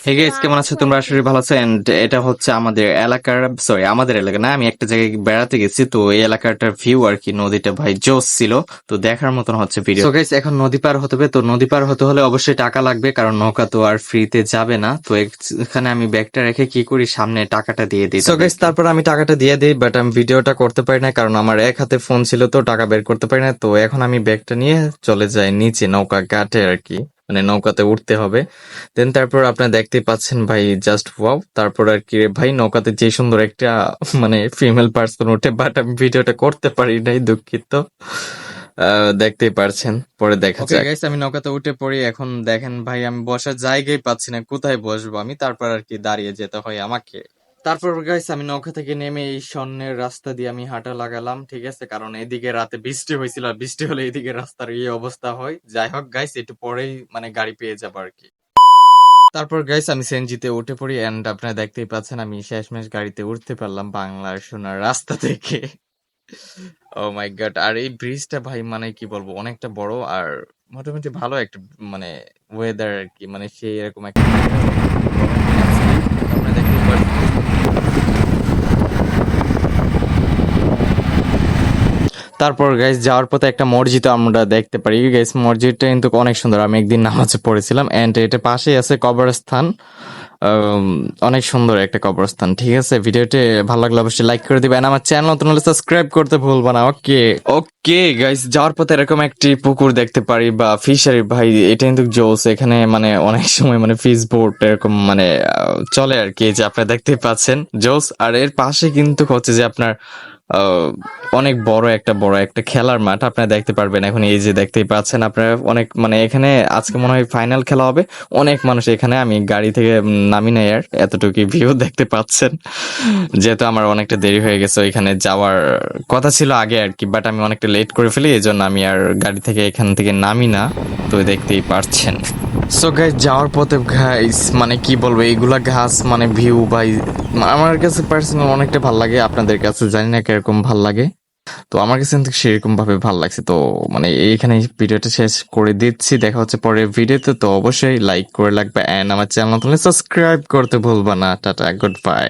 Hey guys, কেমন আছো তোমরা? আশা করি ভালো আছো। এন্ড এটা হচ্ছে আমাদের এলাকার, সরি আমাদের এলাকা না, আমি একটা জায়গায় বেড়াতে গেছি। তো এই এলাকাটার ভিউ আর কি, নদীটা ভাই জোস ছিল। তো দেখার মতন হচ্ছে ভিডিও। সো গাইস, এখন নদী পার হতে হবে। তো নদী পার হতে হলে অবশ্যই টাকা লাগবে, কারণ নৌকা তো আর ফ্রিতে যাবে না। তো এখানে আমি ব্যাগটা রেখে কি করি, সামনে টাকাটা দিয়ে দিই। সো গাইস, তারপর আমি টাকাটা দিয়ে দিই, বাট আমি ভিডিওটা করতে পারি না, কারণ আমার এক হাতে ফোন ছিল, তো টাকা বের করতে পারি না। তো এখন আমি ব্যাগটা নিয়ে চলে যাই নিচে নৌকা ঘাটে আর কি, মানে নৌকাতে উঠতে হবে। দেন তারপর আপনারা দেখতেই পাচ্ছেন ভাই, জাস্ট ওয়াও। তারপর আর কি রে ভাই, নৌকাতে যে সুন্দর একটা মানে ফিমেল পার্সন ওঠে, বাট আমি ভিডিওটা করতে পারি নাই, দুঃখিত। দেখতেই পারছেন, পরে দেখা যাক। গাইস, আমি নৌকাতে উঠে পড়ি। এখন দেখেন ভাই, আমি বসার জায়গায় পাচ্ছি না, কোথায় বসবো আমি। তারপর আর কি দাঁড়িয়ে যেতে হয় আমাকে। তারপর গাইস, আমি নৌকা থেকে নেমে এই স্বর্ণের রাস্তা দিয়ে আমি হাঁটা লাগালাম, ঠিক আছে, কারণ এদিকে রাতে বৃষ্টি হয়েছিল, আর বৃষ্টি হলে এদিকে রাস্তার এই অবস্থা হয়। যাই হোক গাইস, একটু পরেই মানে গাড়ি পেয়ে যাবো আর কি। তারপর গাইস, আমি সিএনজিতে উঠে পড়ি, এন্ড আপনারা দেখতেই পাচ্ছেন আমি শেষমেশ গাড়িতে উঠতে পারলাম বাংলার সোনার রাস্তা থেকে। ও মাই গড! আর এই ব্রিজটা ভাই, মানে কি বলবো, অনেকটা বড়, আর মোটামুটি ভালো একটা মানে ওয়েদার আর কি, মানে সেই এরকম একটা আপনারা দেখতেই পাচ্ছেন। তারপর গাইস, যাওয়ার পথে একটা মসজিদ আমরা দেখতে পারি। গাইস, মসজিদটা কিন্তু অনেক সুন্দর, আমি একদিন নামাজে পড়েছিলাম। এন্ড এটা পাশেই আছে কবরস্থান। আম, অনেক সুন্দর একটা কবরস্থান, ঠিক আছে। ভিডিওটি ভালো লাগলে অবশ্যই লাইক করে দিবেন, আমার চ্যানেল নতুন হলে সাবস্ক্রাইব করতে ভুলবা না। ওকে ওকে গাইস, যাওয়ার পথে এরকম একটি পুকুর দেখতে পারি বা ফিশারি, ভাই এটা কিন্তু জোস। এখানে মানে অনেক সময় মানে ফিশ বোট এরকম মানে চলে আর কি, এই যে আপনারা দেখতেই পাচ্ছেন, জোস। আর এর পাশে কিন্তু হচ্ছে যে আপনার আহ, অনেক বড় একটা খেলার মাঠ আপনারা দেখতে পারবেন। এখন এই যে দেখতেই পাচ্ছেন আপনারা, অনেক মানে এখানে আজকে মনে হয় ফাইনাল খেলা হবে। অনেক মানুষ এখানে, আমি গাড়ি থেকে নামি নাই, আর এতটুকু ভিউ দেখতে পাচ্ছেন। যেহেতু আমার অনেকটা দেরি হয়ে গেছে, ওইখানে যাওয়ার কথা ছিল আগে আর কি, বাট আমি অনেকটা লেট করে ফেলি, এই জন্য আমি আর গাড়ি থেকে এখান থেকে নামি না। তো দেখতেই পারছেন। সো গাইস, যাওয়ার পথে গাইস মানে কি বলবো, এইগুলা ঘাস মানে ভিউ ভাই আমার কাছে পার্সোনাল অনেকটা ভাল লাগে। আপনাদের কাছে জানি না কিরকম ভাল লাগে। তো আমার কাছে কিন্তু সেরকম ভাবে ভাল লাগছে। তো মানে এইখানে ভিডিওটা শেষ করে দিচ্ছি, দেখা হচ্ছে পরের ভিডিওতে। তো অবশ্যই লাইক করে লাগবে, এন্ড আমার চ্যানেল নতুন সাবস্ক্রাইব করতে ভুলবা না। Tata, good bye.